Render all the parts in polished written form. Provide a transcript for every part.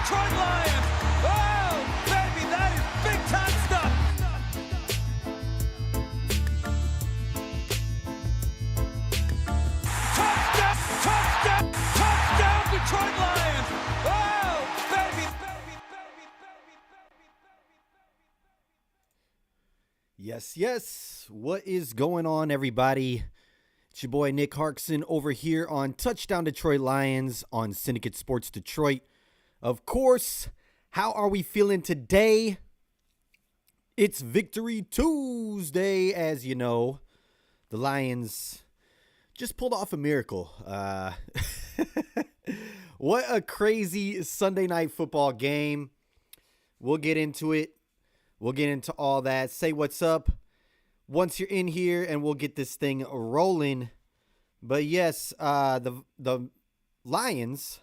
Detroit Lions. Oh, baby, that is big time stuff. Touchdown, touchdown, touchdown, Detroit Lions. Oh, baby, baby, baby, baby, baby, baby. Yes. What is going on, everybody? It's your boy Nick Harkson over here on Touchdown Detroit Lions on Syndicate Sports Detroit. Of course, how are we feeling today? It's Victory Tuesday, as you know. The Lions just pulled off a miracle. What a crazy Sunday night football game. We'll get into it. We'll get into all that. Say what's up once you're in here, and we'll get this thing rolling. But yes, the Lions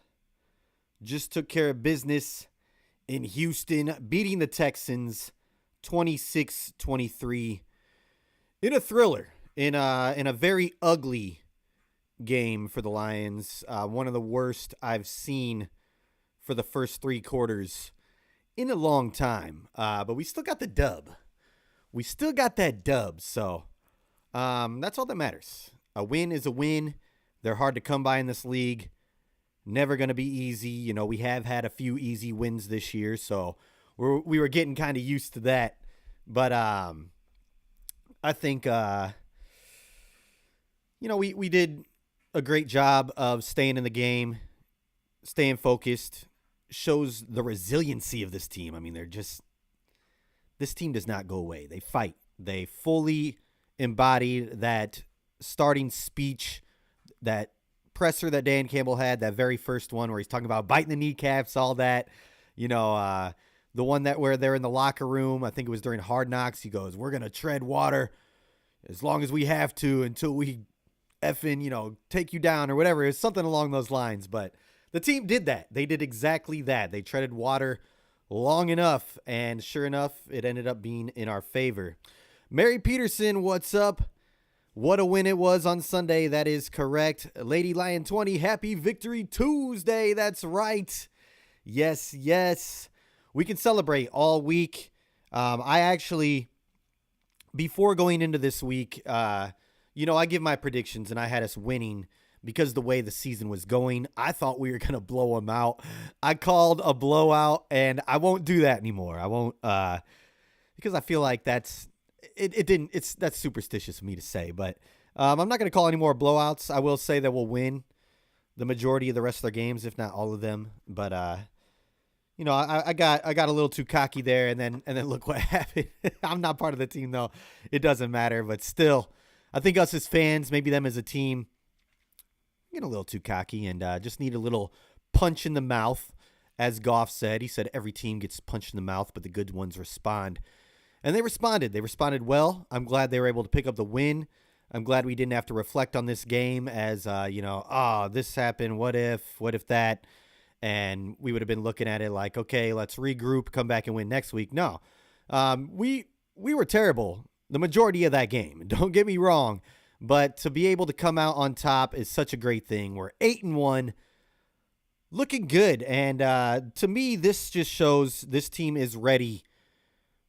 just took care of business in Houston, beating the Texans 26-23 in a thriller, in a very ugly game for the Lions. One of the worst I've seen for the first three quarters in a long time. But we still got the dub. We still got that dub, so that's all that matters. A win is a win. They're hard to come by in this league. Never going to be easy. You know, we have had a few easy wins this year, so we were getting kind of used to that. But I think, we did a great job of staying in the game, staying focused. Shows the resiliency of this team. I mean, this team does not go away. They fight. They fully embodied that starting speech, that presser that Dan Campbell had, that very first one where he's talking about biting the kneecaps, all that. The one that where they're in the locker room, I think it was during Hard Knocks, he goes, "We're going to tread water as long as we have to until we effing, take you down," or whatever. It's something along those lines. But the team did that. They did exactly that. They treaded water long enough, and sure enough, it ended up being in our favor. Mary Peterson, what's up? What a win it was on Sunday. That is correct. Lady Lion 20, happy Victory Tuesday. That's right. Yes. We can celebrate all week. I actually, before going into this week, I give my predictions, and I had us winning because the way the season was going. I thought we were going to blow them out. I called a blowout, and I won't do that anymore. I won't, because I feel like that's superstitious of me to say, but I'm not going to call any more blowouts. I will say that we'll win the majority of the rest of their games, if not all of them. But I got a little too cocky there, and then look what happened. I'm not part of the team though. It doesn't matter, but still, I think us as fans, maybe them as a team, get a little too cocky and just need a little punch in the mouth. As Goff said, he said every team gets punched in the mouth, but the good ones respond. And they responded. They responded well. I'm glad they were able to pick up the win. I'm glad we didn't have to reflect on this game as, this happened. What if that? And we would have been looking at it like, okay, let's regroup, come back and win next week. No, we were terrible the majority of that game. Don't get me wrong. But to be able to come out on top is such a great thing. We're 8-1, looking good. And to me, this just shows this team is ready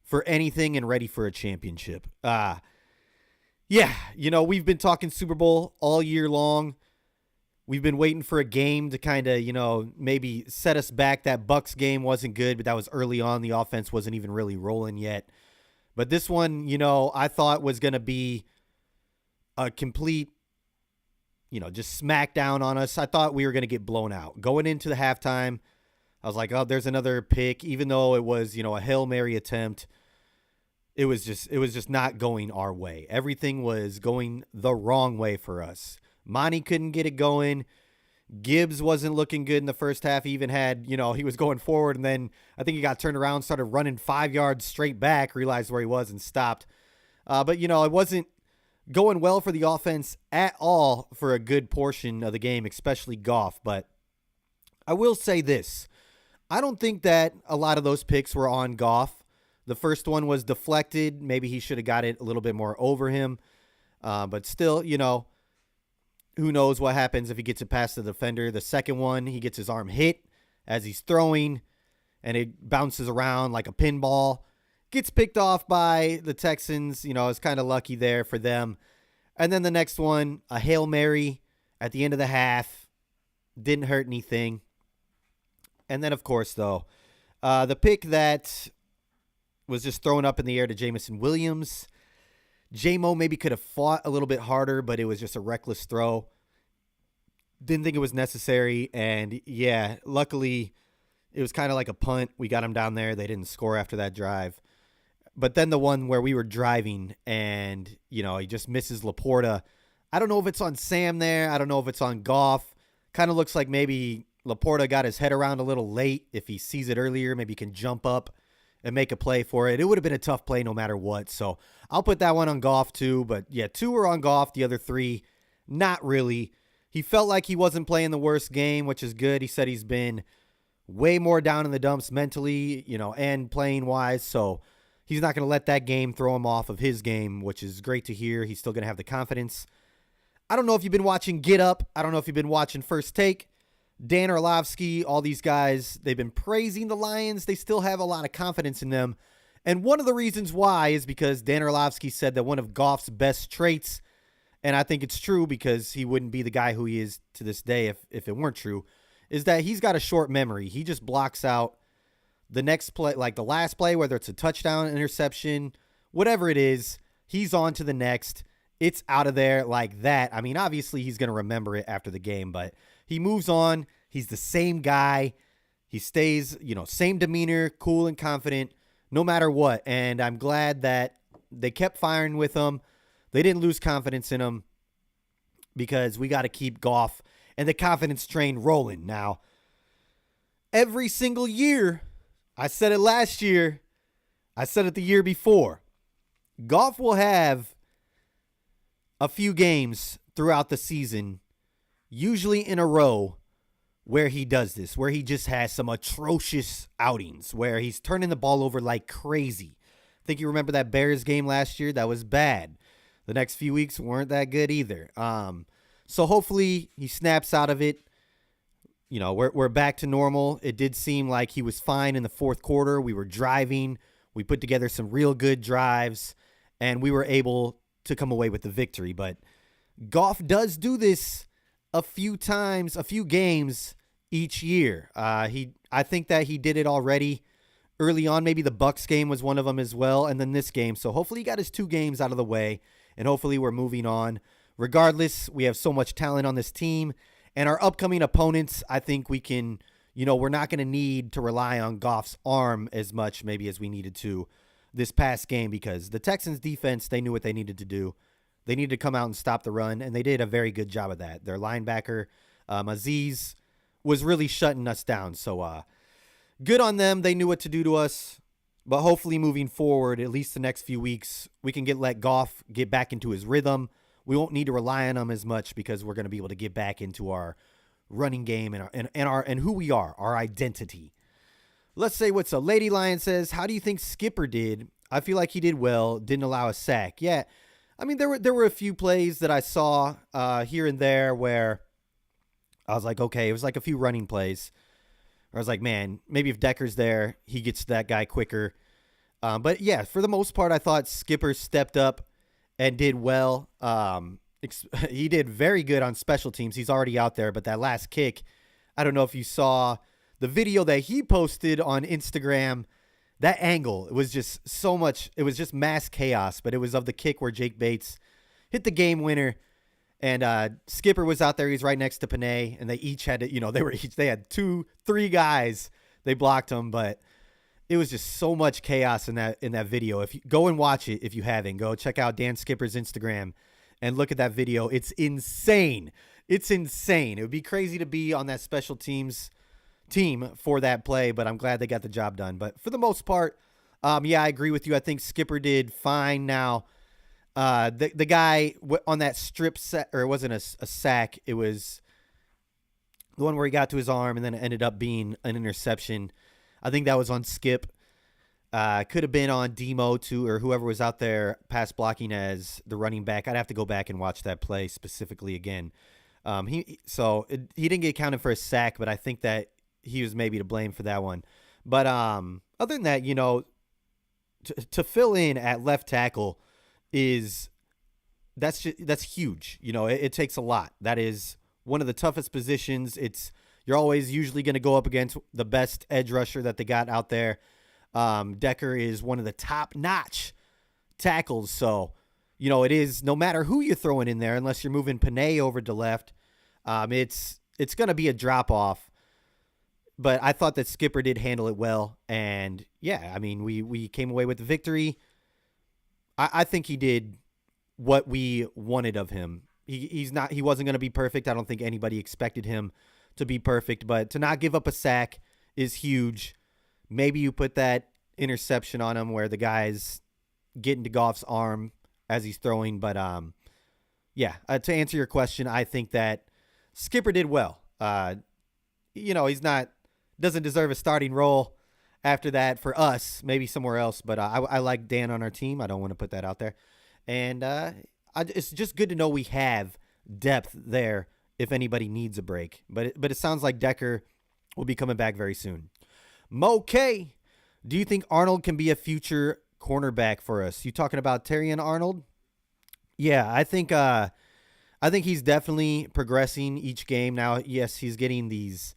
for anything and ready for a championship. We've been talking Super Bowl all year long. We've been waiting for a game to kind of, maybe set us back. That Bucs game wasn't good, but that was early on. The offense wasn't even really rolling yet. But this one, I thought was going to be a complete, just smack down on us. I thought we were going to get blown out. Going into the halftime, I was like, oh, there's another pick. Even though it was, a Hail Mary attempt, it was just not going our way. Everything was going the wrong way for us. Monty couldn't get it going. Gibbs wasn't looking good in the first half. He even had, he was going forward, and then I think he got turned around, started running 5 yards straight back, realized where he was, and stopped. But it wasn't going well for the offense at all for a good portion of the game, especially Goff. But I will say this. I don't think that a lot of those picks were on Goff. The first one was deflected. Maybe he should have got it a little bit more over him. But still, who knows what happens if he gets it past the defender. The second one, he gets his arm hit as he's throwing. and it bounces around like a pinball. Gets picked off by the Texans. It's kind of lucky there for them. And then the next one, a Hail Mary at the end of the half. Didn't hurt anything. And then, of course, though, the pick that was just thrown up in the air to Jameson Williams. J-Mo maybe could have fought a little bit harder, but it was just a reckless throw. Didn't think it was necessary. And, yeah, luckily it was kind of like a punt. We got him down there. They didn't score after that drive. But then the one where we were driving and, he just misses Laporta. I don't know if it's on Sam there. I don't know if it's on Goff. Kind of looks like maybe Laporta got his head around a little late. If he sees it earlier, maybe he can jump up and make a play for it. It would have been a tough play no matter what. So I'll put that one on Goff too. But, yeah, 2 were on Goff. The other 3, not really. He felt like he wasn't playing the worst game, which is good. He said he's been way more down in the dumps mentally, and playing-wise. So he's not going to let that game throw him off of his game, which is great to hear. He's still going to have the confidence. I don't know if you've been watching Get Up. I don't know if you've been watching First Take. Dan Orlovsky, all these guys, they've been praising the Lions. They still have a lot of confidence in them. And one of the reasons why is because Dan Orlovsky said that one of Goff's best traits, and I think it's true because he wouldn't be the guy who he is to this day if it weren't true, is that he's got a short memory. He just blocks out the next play, like the last play, whether it's a touchdown, interception, whatever it is, he's on to the next. It's out of there like that. I mean, obviously he's going to remember it after the game, but he moves on. He's the same guy. He stays, same demeanor, cool and confident, no matter what. And I'm glad that they kept firing with him. They didn't lose confidence in him because we got to keep Goff and the confidence train rolling. Now, every single year, I said it last year, I said it the year before, Goff will have a few games throughout the season, usually in a row, where he does this, where he just has some atrocious outings, where he's turning the ball over like crazy. I think you remember that Bears game last year? That was bad. The next few weeks weren't that good either. So hopefully he snaps out of it. We're back to normal. It did seem like he was fine in the fourth quarter. We were driving. We put together some real good drives, and we were able to come away with the victory. But Goff does do this a few times, a few games each year. I think that he did it already early on. Maybe the Bucs game was one of them as well, and then this game. So hopefully he got his 2 games out of the way, and hopefully we're moving on. Regardless, we have so much talent on this team. And our upcoming opponents, I think we can, we're not going to need to rely on Goff's arm as much maybe as we needed to this past game because the Texans defense, they knew what they needed to do. They needed to come out and stop the run, and they did a very good job of that. Their linebacker, Aziz, was really shutting us down. So good on them. They knew what to do to us. But hopefully moving forward, at least the next few weeks, we can let Goff get back into his rhythm. We won't need to rely on him as much because we're going to be able to get back into our running game and who we are, our identity. Let's say what's a Lady Lion says, how do you think Skipper did? I feel like he did well, didn't allow a sack. Yeah, I mean, there were a few plays that I saw here and there where I was like, okay, it was like a few running plays. I was like, man, maybe if Decker's there, he gets to that guy quicker. But yeah, for the most part, I thought Skipper stepped up and did well. He did very good on special teams. He's already out there, but that last kick, I don't know if you saw the video that he posted on Instagram. That angle, it was just so much. It was just mass chaos, but it was of the kick where Jake Bates hit the game winner. And Skipper was out there. He's right next to Panay, and they each had to, they had 2-3 guys. They blocked him, but it was just so much chaos in that video. If you go and watch it, if you haven't, go check out Dan Skipper's Instagram and look at that video. It's insane. It's insane. It would be crazy to be on that special teams team for that play, but I'm glad they got the job done. But for the most part, yeah, I agree with you. I think Skipper did fine. Now, the guy on that strip set, or it wasn't a sack, it was the one where he got to his arm and then it ended up being an interception. I think that was on Skip. Could have been on Demo too, or whoever was out there pass blocking as the running back. I'd have to go back and watch that play specifically again. He didn't get counted for a sack, but I think that he was maybe to blame for that one. But other than that, to fill in at left tackle is that's huge. It takes a lot. That is one of the toughest positions. You're always usually going to go up against the best edge rusher that they got out there. Decker is one of the top-notch tackles, so it is no matter who you're throwing in there, unless you're moving Panay over to left, it's going to be a drop-off. But I thought that Skipper did handle it well, and yeah, I mean, we came away with the victory. I think he did what we wanted of him. He wasn't going to be perfect. I don't think anybody expected him to be perfect, but to not give up a sack is huge. Maybe you put that interception on him where the guy's getting to Goff's arm as he's throwing, but to answer your question, I think that Skipper did well. He's doesn't deserve a starting role after that for us, maybe somewhere else, but I like Dan on our team. I don't want to put that out there. And it's just good to know we have depth there if anybody needs a break. But it sounds like Decker will be coming back very soon. Mo K, do you think Arnold can be a future cornerback for us? You talking about Terrion Arnold? Yeah, I think he's definitely progressing each game. Now, yes, he's getting these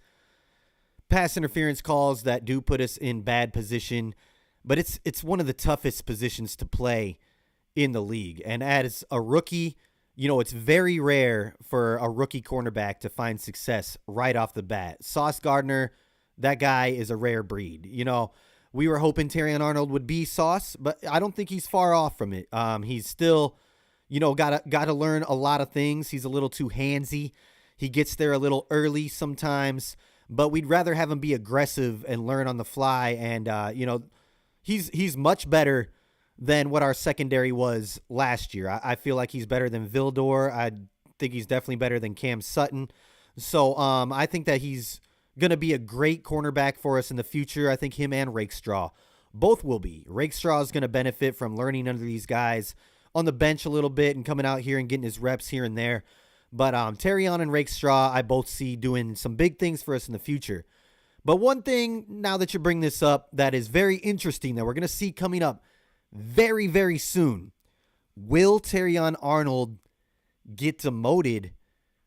pass interference calls that do put us in bad position, but it's one of the toughest positions to play in the league. And as a rookie, it's very rare for a rookie cornerback to find success right off the bat. Sauce Gardner, that guy is a rare breed. We were hoping Terrion Arnold would be Sauce, but I don't think he's far off from it. He's still, got to learn a lot of things. He's a little too handsy. He gets there a little early sometimes, but we'd rather have him be aggressive and learn on the fly. And, he's much better than what our secondary was last year. I feel like he's better than Vildor. I think he's definitely better than Cam Sutton. So I think that he's going to be a great cornerback for us in the future. I think him and Rakestraw both will be. Rakestraw is going to benefit from learning under these guys on the bench a little bit and coming out here and getting his reps here and there. But Terrion and Rakestraw, I both see doing some big things for us in the future. But one thing, now that you bring this up, that is very interesting that we're going to see coming up very, very soon. Will Terrion Arnold get demoted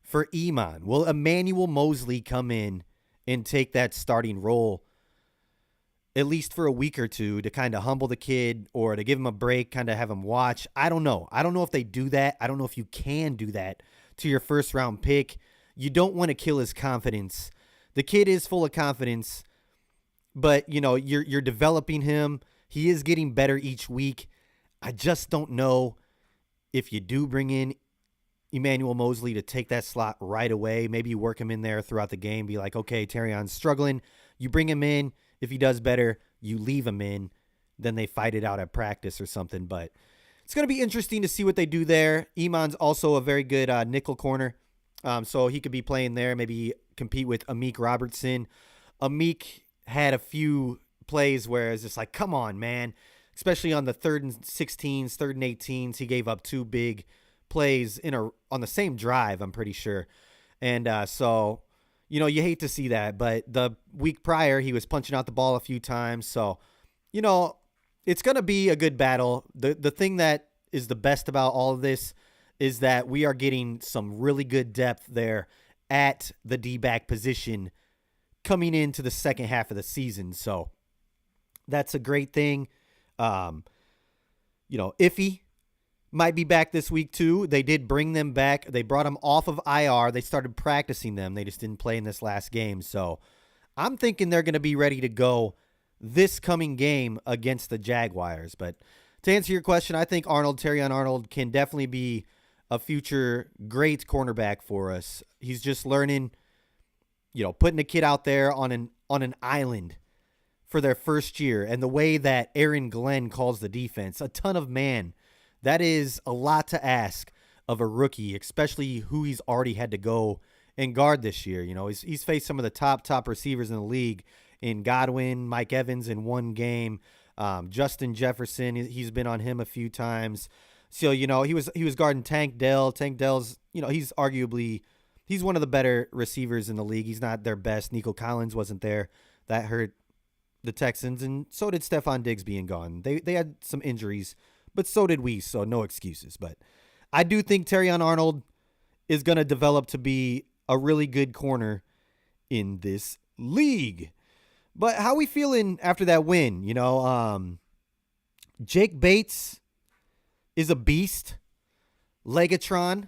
for Iman? Will Emmanuel Mosley come in and take that starting role at least for a week or two to kind of humble the kid or to give him a break, kind of have him watch? I don't know. I don't know if they do that. I don't know if you can do that to your first round pick. You don't want to kill his confidence. The kid is full of confidence, but you're developing him. He is getting better each week. I just don't know if you do bring in Emmanuel Mosley to take that slot right away. Maybe you work him in there throughout the game. Be like, okay, Terrion's struggling. You bring him in. If he does better, you leave him in. Then they fight it out at practice or something. But it's going to be interesting to see what they do there. Iman's also a very good nickel corner. So he could be playing there, maybe compete with Amik Robertson. Amik had a few plays where it's just like, come on, man. Especially on the 3rd and 16s, 3rd and 18s. He gave up 2 big plays on the same drive, I'm pretty sure. And so, you hate to see that. But the week prior, he was punching out the ball a few times. So, it's going to be a good battle. The thing that is the best about all of this is that we are getting some really good depth there at the D-back position coming into the second half of the season. So that's a great thing. Iffy might be back this week too. They did bring them back. They brought them off of IR. They started practicing them. They just didn't play in this last game. So I'm thinking they're going to be ready to go this coming game against the Jaguars. But to answer your question, I think Terrion Arnold can definitely be a future great cornerback for us. He's just learning, putting a kid out there on an island for their first year, and the way that Aaron Glenn calls the defense, a ton of man. That is a lot to ask of a rookie, especially who he's already had to go and guard this year. He's faced some of the top receivers in the league in Godwin, Mike Evans in one game, Justin Jefferson. He's been on him a few times. So, he was guarding Tank Dell. Tank Dell's, he's one of the better receivers in the league. He's not their best. Nico Collins wasn't there. That hurt the Texans, and so did Stephon Diggs being gone. They had some injuries, but so did we, so no excuses. But I do think Terrion Arnold is going to develop to be a really good corner in this league. But how we feeling after that win? Jake Bates is a beast. Legatron,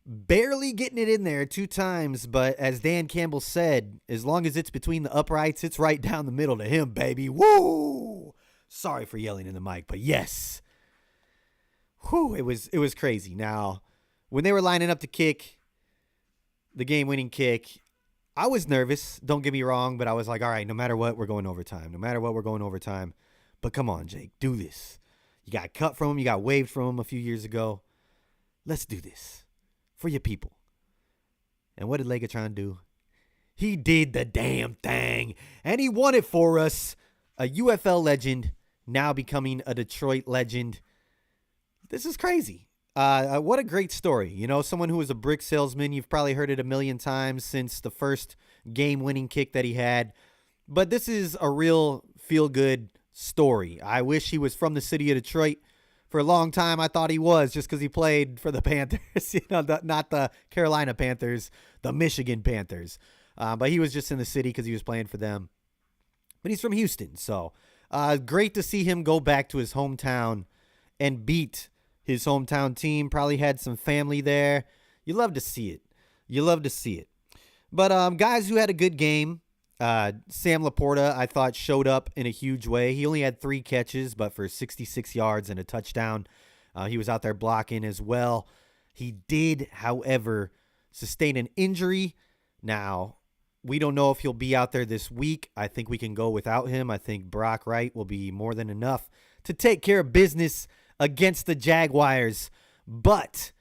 barely getting it in there 2 times, but as Dan Campbell said, as long as it's between the uprights, it's right down the middle to him, baby. Woo! Sorry for yelling in the mic, but yes. Whew, it was crazy. Now, when they were lining up to kick the game-winning kick, I was nervous, don't get me wrong, but I was like, all right, no matter what, we're going overtime. No matter what, we're going overtime. But come on, Jake, do this. You got cut from him. You got waived from him a few years ago. Let's do this for your people. And what did Legatron do? He did the damn thing, and he won it for us. A UFL legend, now becoming a Detroit legend. This is crazy. What a great story. Someone who was a brick salesman. You've probably heard it a million times since the first game-winning kick that he had. But this is a real feel-good story. I wish he was from the city of Detroit. For a long time, I thought he was just because he played for the Panthers, not the Carolina Panthers, the Michigan Panthers. But he was just in the city because he was playing for them. But he's from Houston, so great to see him go back to his hometown and beat his hometown team. Probably had some family there. You love to see it. But guys who had a good game, Sam Laporta, I thought, showed up in a huge way. He only had 3 catches, but for 66 yards and a touchdown. He was out there blocking as well. He did, however, sustain an injury. Now, we don't know if he'll be out there this week. I think we can go without him. I think Brock Wright will be more than enough to take care of business against the Jaguars. But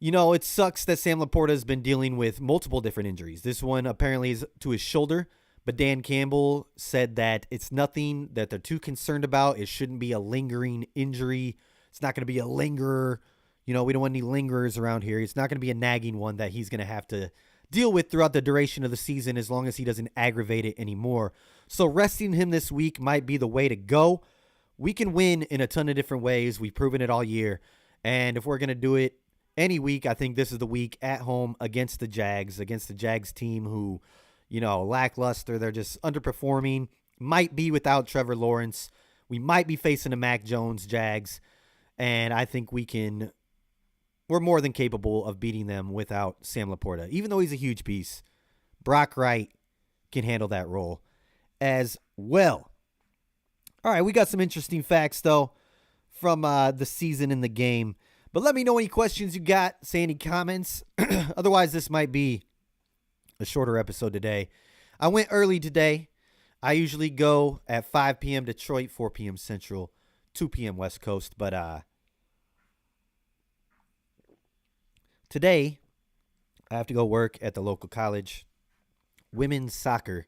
it sucks that Sam Laporta has been dealing with multiple different injuries. This one apparently is to his shoulder, but Dan Campbell said that it's nothing that they're too concerned about. It shouldn't be a lingering injury. It's not going to be a lingerer. We don't want any lingerers around here. It's not going to be a nagging one that he's going to have to deal with throughout the duration of the season as long as he doesn't aggravate it anymore. So resting him this week might be the way to go. We can win in a ton of different ways. We've proven it all year. And if we're going to do it any week, I think this is the week at home against the Jags team who, lackluster. They're just underperforming. Might be without Trevor Lawrence. We might be facing a Mac Jones Jags. And I think we're more than capable of beating them without Sam Laporta. Even though he's a huge piece, Brock Wright can handle that role as well. All right, we got some interesting facts, though, from the season and the game. But let me know any questions you got. Say any comments. Otherwise, this might be a shorter episode today. I went early today. I usually go at 5 p.m. Detroit, 4 p.m. Central, 2 p.m. West Coast. But today, I have to go work at the local college. Women's soccer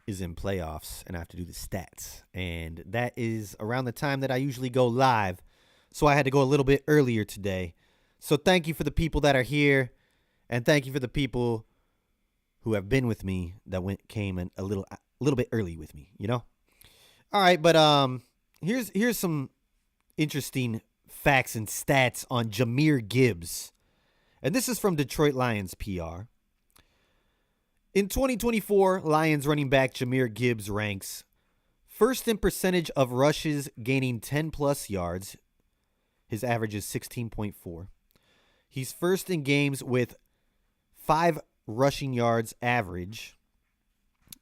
is in playoffs, and I have to do the stats. And that is around the time that I usually go live. So I had to go a little bit earlier today. So thank you for the people that are here, and thank you for the people who have been with me that came a little bit early with me, All right, but here's some interesting facts and stats on Jahmyr Gibbs. And this is from Detroit Lions PR. In 2024, Lions running back Jahmyr Gibbs ranks first in percentage of rushes gaining 10-plus yards. His average is 16.4. He's first in games with 5 rushing yards average.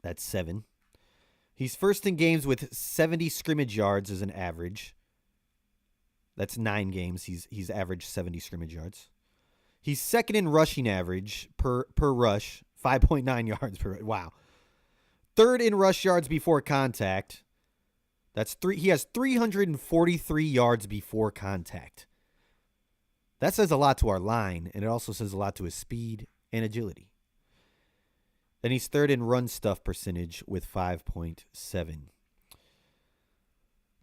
That's 7. He's first in games with 70 scrimmage yards as an average. That's 9 games. He's averaged 70 scrimmage yards. He's second in rushing average per rush, 5.9 yards per. Wow. Third in rush yards before contact. That's 3. He has 343 yards before contact. That says a lot to our line, and it also says a lot to his speed and agility. Then he's third in run stuff percentage with 5.7.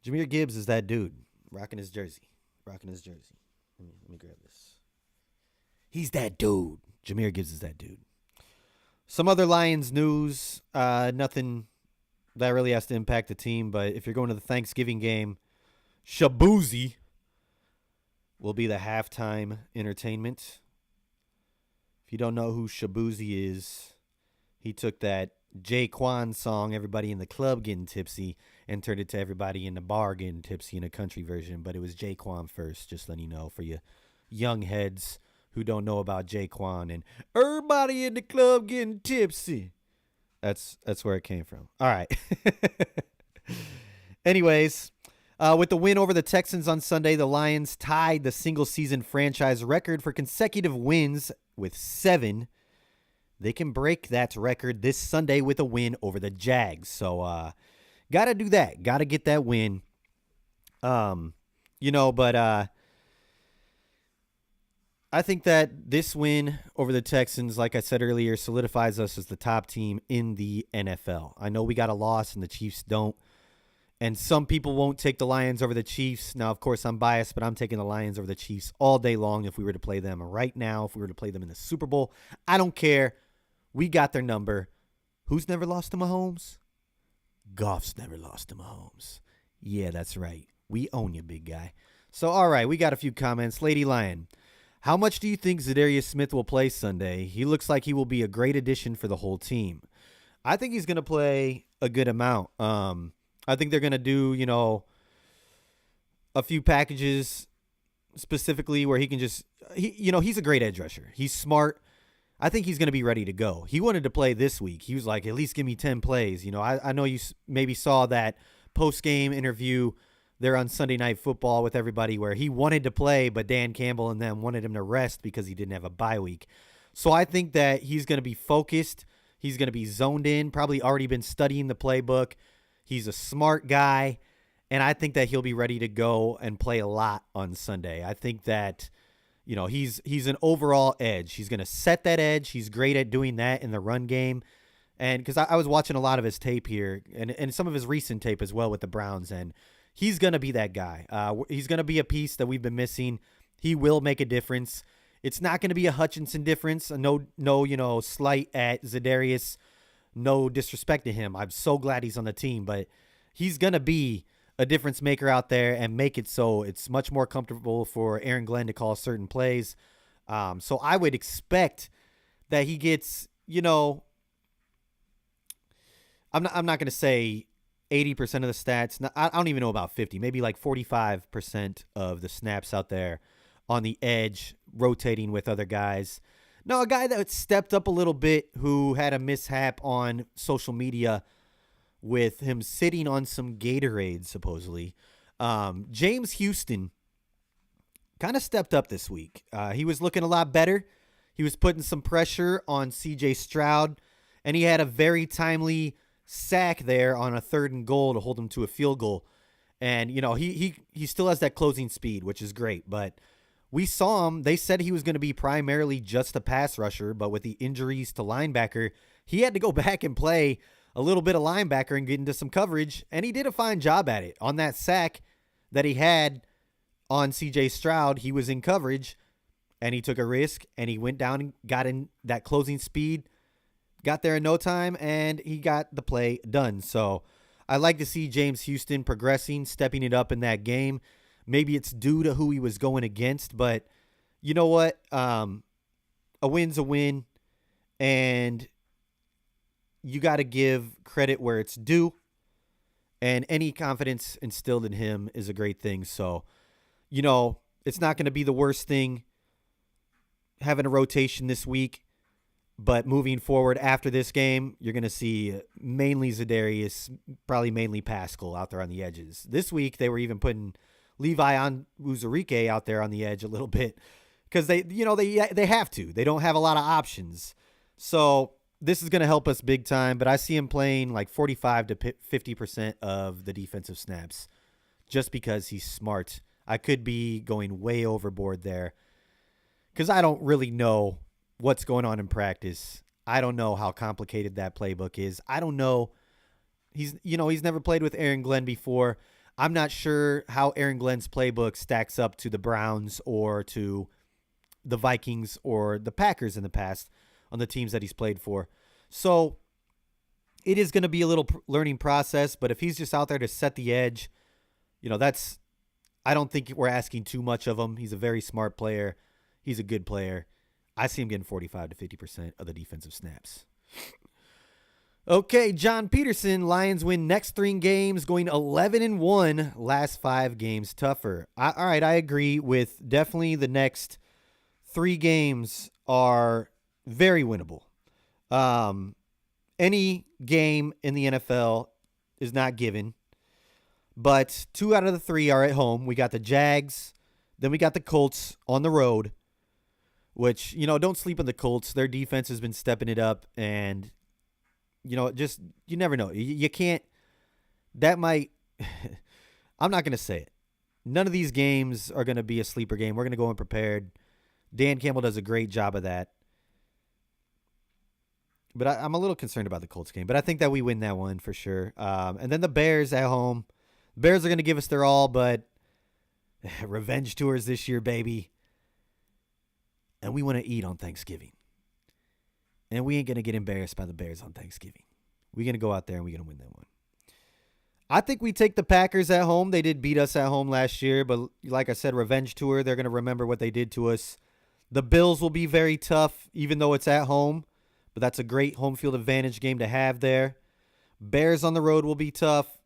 Jahmyr Gibbs is that dude rocking his jersey. Let me grab this. He's that dude. Jahmyr Gibbs is that dude. Some other Lions news. Nothing that really has to impact the team. But if you're going to the Thanksgiving game, Shabuzi will be the halftime entertainment. If you don't know who Shabuzi is, he took that Jaquan song, Everybody in the Club Getting Tipsy, and turned it to Everybody in the Bar Getting Tipsy in a country version. But it was Jaquan first, just letting you know for you young heads who don't know about Jaquan and Everybody in the Club Getting Tipsy. That's where it came from. All right. Anyways, with the win over the Texans on Sunday, the Lions tied the single-season franchise record for consecutive wins with 7. They can break that record this Sunday with a win over the Jags. So, got to do that. Got to get that win. But I think that this win over the Texans, like I said earlier, solidifies us as the top team in the NFL. I know we got a loss and the Chiefs don't. And some people won't take the Lions over the Chiefs. Now, of course, I'm biased, but I'm taking the Lions over the Chiefs all day long if we were to play them right now, if we were to play them in the Super Bowl. I don't care. We got their number. Who's never lost to Mahomes? Goff's never lost to Mahomes. Yeah, that's right. We own you, big guy. So, all right, we got a few comments. Lady Lion, how much do you think Za'Darius Smith will play Sunday? He looks like he will be a great addition for the whole team. I think he's going to play a good amount. I think they're going to do, a few packages specifically where he can just, he's a great edge rusher. He's smart. I think he's going to be ready to go. He wanted to play this week. He was like, at least give me 10 plays. I know you maybe saw that post-game interview there on Sunday Night Football with everybody where he wanted to play, but Dan Campbell and them wanted him to rest because he didn't have a bye week. So I think that he's going to be focused. He's going to be zoned in, probably already been studying the playbook. He's a smart guy, and I think that he'll be ready to go and play a lot on Sunday. I think that, he's an overall edge. He's going to set that edge. He's great at doing that in the run game. And because I was watching a lot of his tape here and some of his recent tape as well with the Browns, and he's going to be that guy. He's going to be a piece that we've been missing. He will make a difference. It's not going to be a Hutchinson difference. No, slight at Za'Darius. No disrespect to him. I'm so glad he's on the team, but he's going to be a difference maker out there and make it so it's much more comfortable for Aaron Glenn to call certain plays. So I would expect that he gets, I'm not going to say 80% of the stats. I don't even know about 50, maybe like 45% of the snaps out there on the edge, rotating with other guys. No, a guy that stepped up a little bit who had a mishap on social media with him sitting on some Gatorade, supposedly. James Houston kind of stepped up this week. He was looking a lot better. He was putting some pressure on C.J. Stroud, and he had a very timely sack there on a 3rd and goal to hold him to a field goal. And, he still has that closing speed, which is great, but we saw him. They said he was going to be primarily just a pass rusher, but with the injuries to linebacker, he had to go back and play a little bit of linebacker and get into some coverage, and he did a fine job at it. On that sack that he had on C.J. Stroud, he was in coverage, and he took a risk, and he went down and got in that closing speed, got there in no time, and he got the play done. So I like to see James Houston progressing, stepping it up in that game. Maybe it's due to who he was going against, but you know what? A win's a win, and you got to give credit where it's due, and any confidence instilled in him is a great thing. So, it's not going to be the worst thing having a rotation this week, but moving forward after this game, you're going to see mainly Za'Darius, probably mainly Pascal out there on the edges. This week, they were even putting Levi on Uzurike out there on the edge a little bit because they have to. They don't have a lot of options. So this is going to help us big time, but I see him playing like 45 to 50% of the defensive snaps just because he's smart. I could be going way overboard there because I don't really know what's going on in practice. I don't know how complicated that playbook is. I don't know. He's never played with Aaron Glenn before. I'm not sure how Aaron Glenn's playbook stacks up to the Browns or to the Vikings or the Packers in the past on the teams that he's played for. So it is going to be a little learning process, but if he's just out there to set the edge, I don't think we're asking too much of him. He's a very smart player. He's a good player. I see him getting 45 to 50% of the defensive snaps. Okay, John Peterson, Lions win next 3 games, going 11-1, last 5 games tougher. All right, I agree with definitely the next 3 games are very winnable. Any game in the NFL is not given, but 2 out of the 3 are at home. We got the Jags, then we got the Colts on the road, which, don't sleep on the Colts. Their defense has been stepping it up, and you never know. You can't, that might, I'm not going to say it. None of these games are going to be a sleeper game. We're going to go in prepared. Dan Campbell does a great job of that. But I'm a little concerned about the Colts game. But I think that we win that one for sure. And then the Bears at home. Bears are going to give us their all, but revenge tours this year, baby. And we want to eat on Thanksgiving. And we ain't going to get embarrassed by the Bears on Thanksgiving. We're going to go out there and we're going to win that one. I think we take the Packers at home. They did beat us at home last year, but like I said, revenge tour. They're going to remember what they did to us. The Bills will be very tough, even though it's at home, but that's a great home field advantage game to have there. Bears on the road will be tough.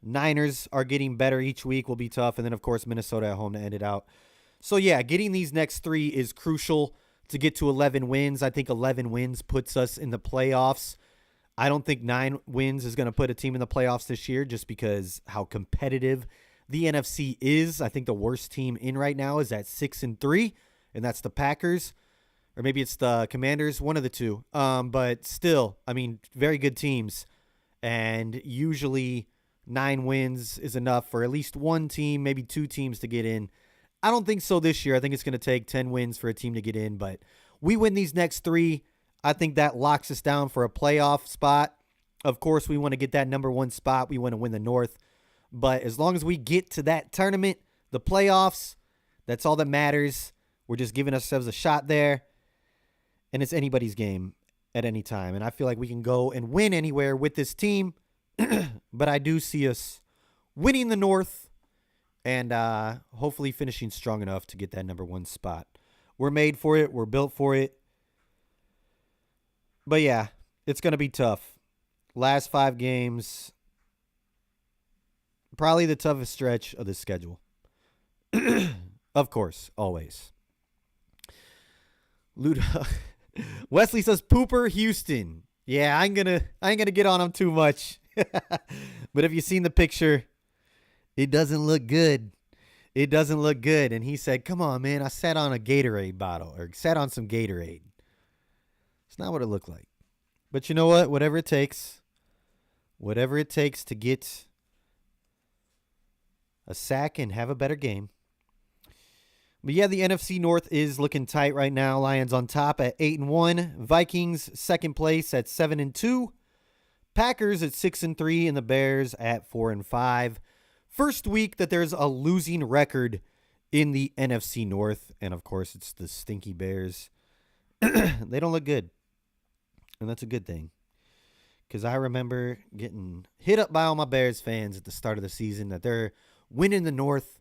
Niners are getting better each week, will be tough. And then, of course, Minnesota at home to end it out. So, yeah, getting these next 3 is crucial to get to 11 wins. I think 11 wins puts us in the playoffs. I don't think 9 wins is going to put a team in the playoffs this year just because how competitive the NFC is. I think the worst team in right now is at 6-3, and that's the Packers. Or maybe it's the Commanders, one of the two. But still, very good teams. And usually 9 wins is enough for at least one team, maybe 2 teams to get in. I don't think so this year. I think it's going to take 10 wins for a team to get in. But we win these next 3. I think that locks us down for a playoff spot. Of course, we want to get that number 1 spot. We want to win the North. But as long as we get to that tournament, the playoffs, that's all that matters. We're just giving ourselves a shot there. And it's anybody's game at any time. And I feel like we can go and win anywhere with this team. But I do see us winning the North and hopefully finishing strong enough to get that number 1 spot. We're made for it. We're built for it. But, yeah, it's going to be tough. Last 5 games, probably the toughest stretch of the schedule. Of course, always. Luda. Wesley says, Pooper Houston. Yeah, I ain't gonna get on him too much. But if you've seen the picture, it doesn't look good. It doesn't look good. And he said, come on, man, I sat on a Gatorade bottle or sat on some Gatorade. It's not what it looked like. But you know what? Whatever it takes to get a sack and have a better game. But yeah, the NFC North is looking tight right now. Lions on top at 8-1. Vikings second place at 7-2. Packers at 6-3, and the Bears at 4-5. First week that there's a losing record in the NFC North, and of course it's the stinky Bears. They don't look good, and that's a good thing. Because I remember getting hit up by all my Bears fans at the start of the season that they're winning the North.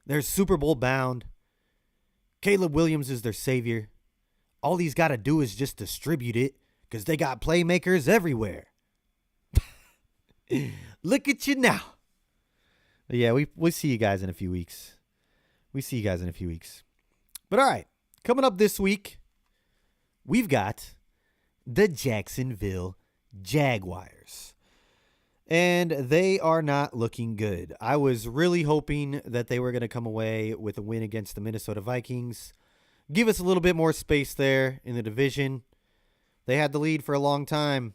They're Super Bowl bound. Caleb Williams is their savior. All he's got to do is just distribute it because they got playmakers everywhere. Look at you now. But yeah, we'll see you guys in a few weeks. But all right, coming up this week, we've got the Jacksonville Jaguars. And they are not looking good. I was really hoping that they were going to come away with a win against the Minnesota Vikings. Give us a little bit more space there in the division. They had the lead for a long time.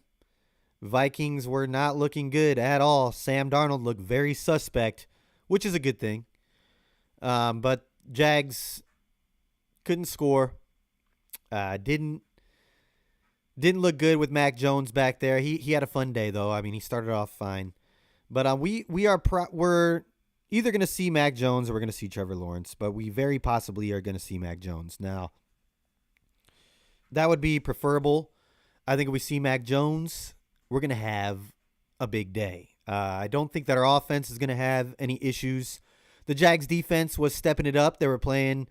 Vikings were not looking good at all. Sam Darnold looked very suspect, which is a good thing. But Jags couldn't score. Didn't look good with Mac Jones back there. He had a fun day though. He started off fine. But we're either going to see Mac Jones or we're going to see Trevor Lawrence, but we very possibly are going to see Mac Jones. Now, that would be preferable. I think if we see Mac Jones, we're going to have a big day. I don't think that our offense is going to have any issues. The Jags defense was stepping it up. They were playing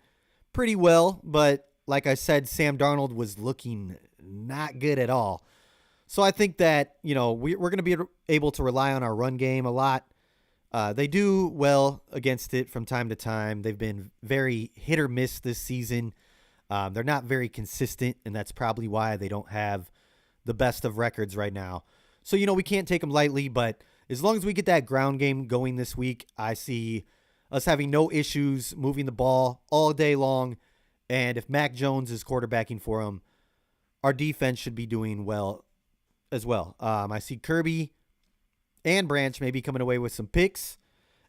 pretty well, but like I said, Sam Darnold was looking not good at all. So I think that, we're going to be able to rely on our run game a lot. They do well against it from time to time. They've been very hit or miss this season. They're not very consistent, and that's probably why they don't have the best of records right now. So, we can't take them lightly, but as long as we get that ground game going this week, I see us having no issues moving the ball all day long. And if Mac Jones is quarterbacking for them, our defense should be doing well as well. I see Kirby and Branch maybe coming away with some picks.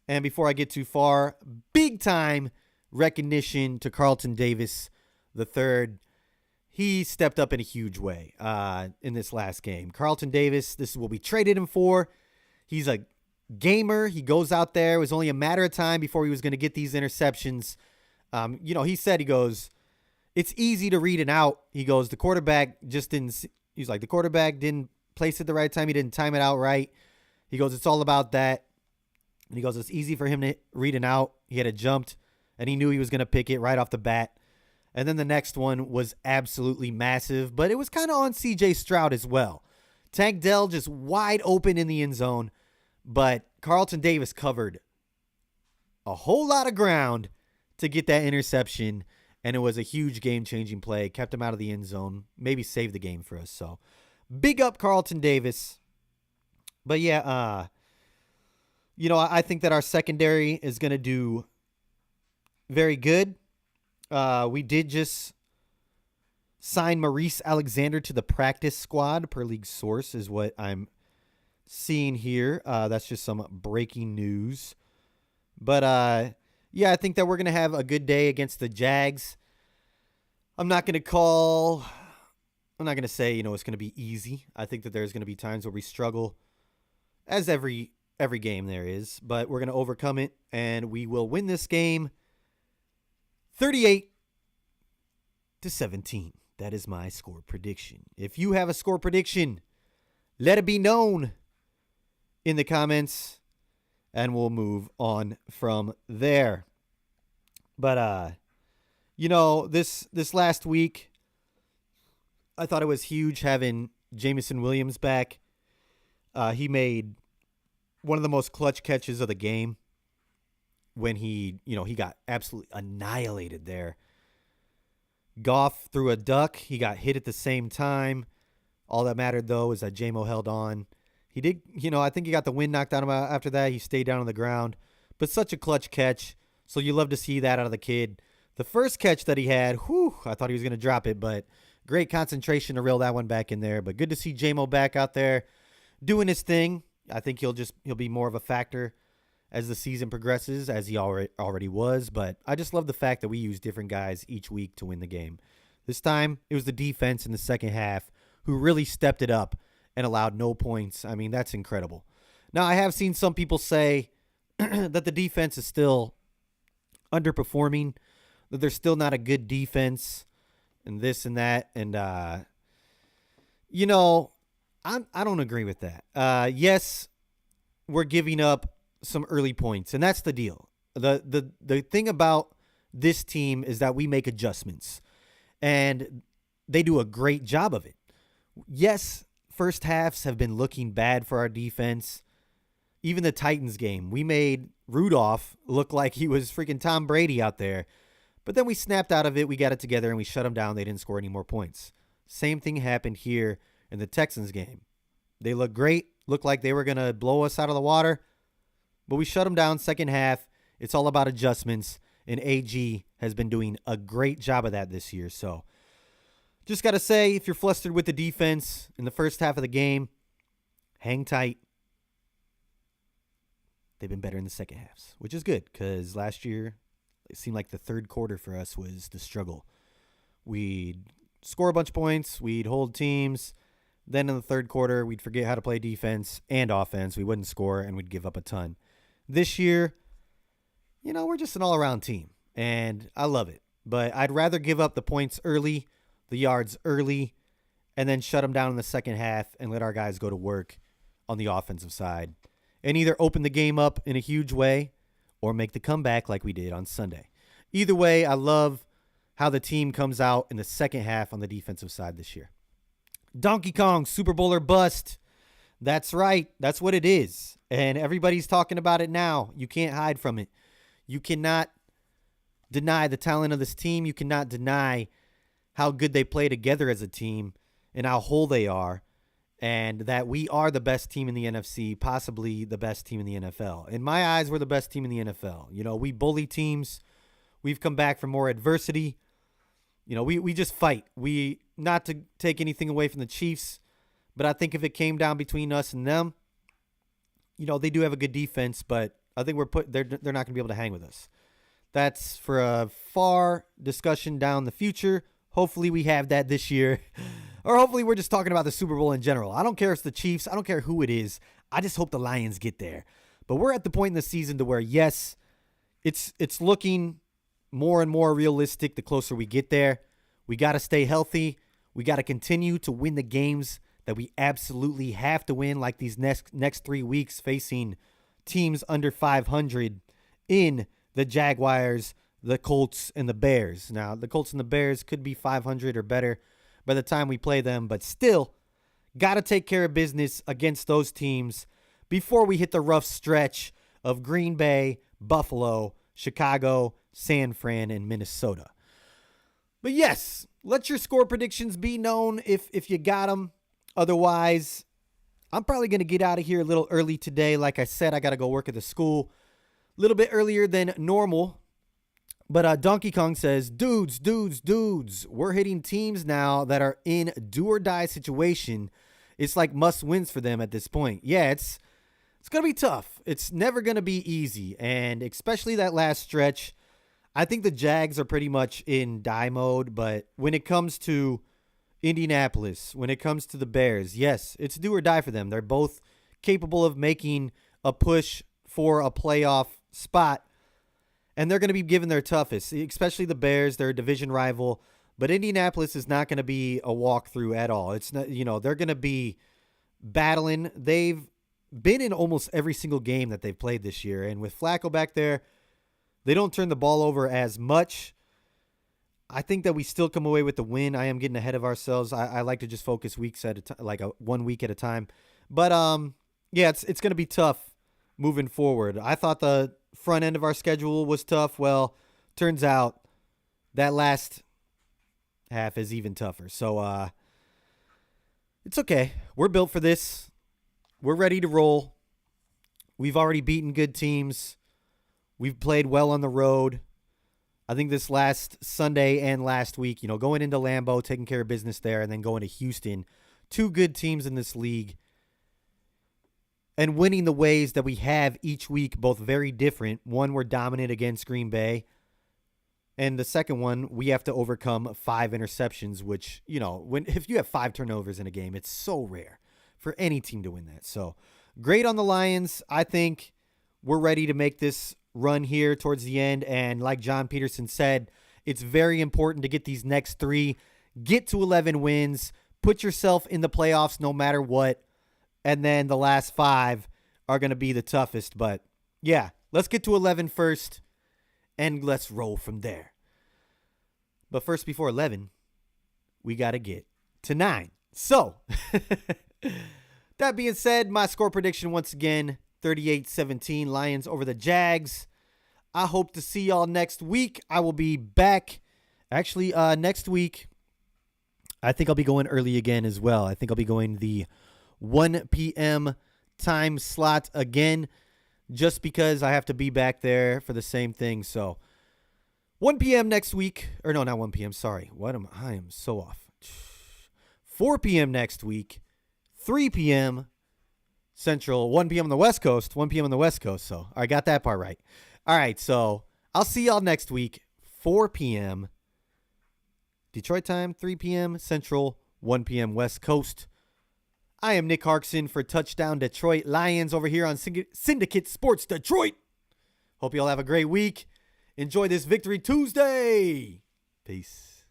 And before I get too far, big time recognition to Carlton Davis III. He stepped up in a huge way in this last game. Carlton Davis, this is what we traded him for. He's a gamer. He goes out there. It was only a matter of time before he was going to get these interceptions. He said, it's easy to read an out. He goes, the quarterback the quarterback didn't place it the right time. He didn't time it out right. He goes, it's all about that. And he goes, it's easy for him to read an out. He had it jumped, and he knew he was going to pick it right off the bat. And then the next one was absolutely massive, but it was kind of on C.J. Stroud as well. Tank Dell just wide open in the end zone, but Carlton Davis covered a whole lot of ground to get that interception, and it was a huge game-changing play. Kept him out of the end zone, maybe saved the game for us. So big up Carlton Davis. But yeah, I think that our secondary is going to do very good. We did just sign Maurice Alexander to the practice squad, per league source, is what I'm seeing here. That's just some breaking news. But, I think that we're going to have a good day against the Jags. I'm not going to say, it's going to be easy. I think that there's going to be times where we struggle, as every game there is. But we're going to overcome it, and we will win this game 38-17. That is my score prediction. If you have a score prediction, let it be known in the comments, and we'll move on from there. But, this last week, I thought it was huge having Jameson Williams back. He made one of the most clutch catches of the game when he got absolutely annihilated there. Goff threw a duck. He got hit at the same time. All that mattered, though, is that Jamo held on. He did, I think he got the wind knocked out of him after that. He stayed down on the ground. But such a clutch catch. So you love to see that out of the kid. The first catch that he had, I thought he was going to drop it, but great concentration to reel that one back in there. But good to see Jamo back out there doing his thing. I think he'll be more of a factor as the season progresses, as he already was. But I just love the fact that we use different guys each week to win the game. This time, it was the defense in the second half who really stepped it up and allowed no points. I mean, that's incredible. Now, I have seen some people say that the defense is still underperforming, that they're still not a good defense, and this and that. And, I don't agree with that. Yes, we're giving up some early points, and that's the deal. The thing about this team is that we make adjustments, and they do a great job of it. Yes, first halves have been looking bad for our defense. Even the Titans game, we made Rudolph look like he was freaking Tom Brady out there. But then we snapped out of it, we got it together, and we shut them down. They didn't score any more points. Same thing happened here in the Texans game. They looked great, looked like they were going to blow us out of the water, but we shut them down second half. It's all about adjustments, and AG has been doing a great job of that this year. So just got to say, if you're flustered with the defense in the first half of the game, hang tight. They've been better in the second halves, which is good because last year it seemed like the third quarter for us was the struggle. We'd score a bunch of points, we'd hold teams. Then in the third quarter, we'd forget how to play defense and offense. We wouldn't score, and we'd give up a ton. This year, we're just an all-around team, and I love it. But I'd rather give up the points early, the yards early, and then shut them down in the second half and let our guys go to work on the offensive side and either open the game up in a huge way or make the comeback like we did on Sunday. Either way, I love how the team comes out in the second half on the defensive side this year. Donkey Kong, Super Bowl or bust. That's right. That's what it is. And everybody's talking about it now. You can't hide from it. You cannot deny the talent of this team. You cannot deny how good they play together as a team and how whole they are, and that we are the best team in the NFC, possibly the best team in the NFL. In my eyes, we're the best team in the NFL. You know, we bully teams. We've come back from more adversity. You know, we just fight. Not to take anything away from the Chiefs, but I think if it came down between us and them, you know, they do have a good defense, but I think they're not going to be able to hang with us. That's for a far discussion down the future. Hopefully we have that this year. Or hopefully we're just talking about the Super Bowl in general. I don't care if it's the Chiefs. I don't care who it is. I just hope the Lions get there. But we're at the point in the season to where, yes, it's looking more and more realistic the closer we get there. We got to stay healthy. We got to continue to win the games that we absolutely have to win, like these next 3 weeks facing teams under 500 in the Jaguars, the Colts, and the Bears. Now, the Colts and the Bears could be 500 or better by the time we play them, but still got to take care of business against those teams before we hit the rough stretch of Green Bay, Buffalo, Chicago, San Fran, and Minnesota. But yes, let your score predictions be known if you got them. Otherwise, I'm probably going to get out of here a little early today. Like I said, I got to go work at the school a little bit earlier than normal. But Donkey Kong says, dudes, we're hitting teams now that are in do-or-die situation. It's like must-wins for them at this point. Yeah, it's going to be tough. It's never going to be easy, and especially that last stretch. I think the Jags are pretty much in die mode, but when it comes to Indianapolis, when it comes to the Bears, yes, it's do or die for them. They're both capable of making a push for a playoff spot, and they're going to be given their toughest, especially the Bears. They're a division rival, but Indianapolis is not going to be a walkthrough at all. It's not, they're going to be battling. They've been in almost every single game that they've played this year, and with Flacco back there, they don't turn the ball over as much. I think that we still come away with the win. I am getting ahead of ourselves. I like to just focus weeks at a time, like 1 week at a time. But yeah, it's going to be tough moving forward. I thought the front end of our schedule was tough. Well, turns out that last half is even tougher. So it's okay. We're built for this. We're ready to roll. We've already beaten good teams. We've played well on the road. I think this last Sunday and last week, going into Lambeau, taking care of business there, and then going to Houston, two good teams in this league, and winning the ways that we have each week, both very different. One, we're dominant against Green Bay, and the second one, we have to overcome 5 interceptions, which, if you have 5 turnovers in a game, it's so rare for any team to win that. So, great on the Lions. I think we're ready to make this run here towards the end, and like John Peterson said, it's very important to get these next 3, get to 11 wins, put yourself in the playoffs no matter what, and then the last 5 are going to be the toughest. But yeah, let's get to 11 first, and let's roll from there. But first, before 11, we got to get to 9. So, that being said, my score prediction once again, 38-17, Lions over the Jags. I hope to see y'all next week. I will be back. Actually, next week, I think I'll be going early again as well. I think I'll be going the 1 p.m. time slot again, just because I have to be back there for the same thing. So, 1 p.m. next week. Or no, not 1 p.m. Sorry. I am so off. 4 p.m. next week. 3 p.m. Central, 1 p.m. on the West Coast, 1 p.m. on the West Coast. So I got that part right. All right, so I'll see y'all next week, 4 p.m. Detroit time, 3 p.m. Central, 1 p.m. West Coast. I am Nick Harkson for Touchdown Detroit Lions over here on Syndicate Sports Detroit. Hope y'all have a great week. Enjoy this Victory Tuesday. Peace.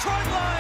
Detroit line.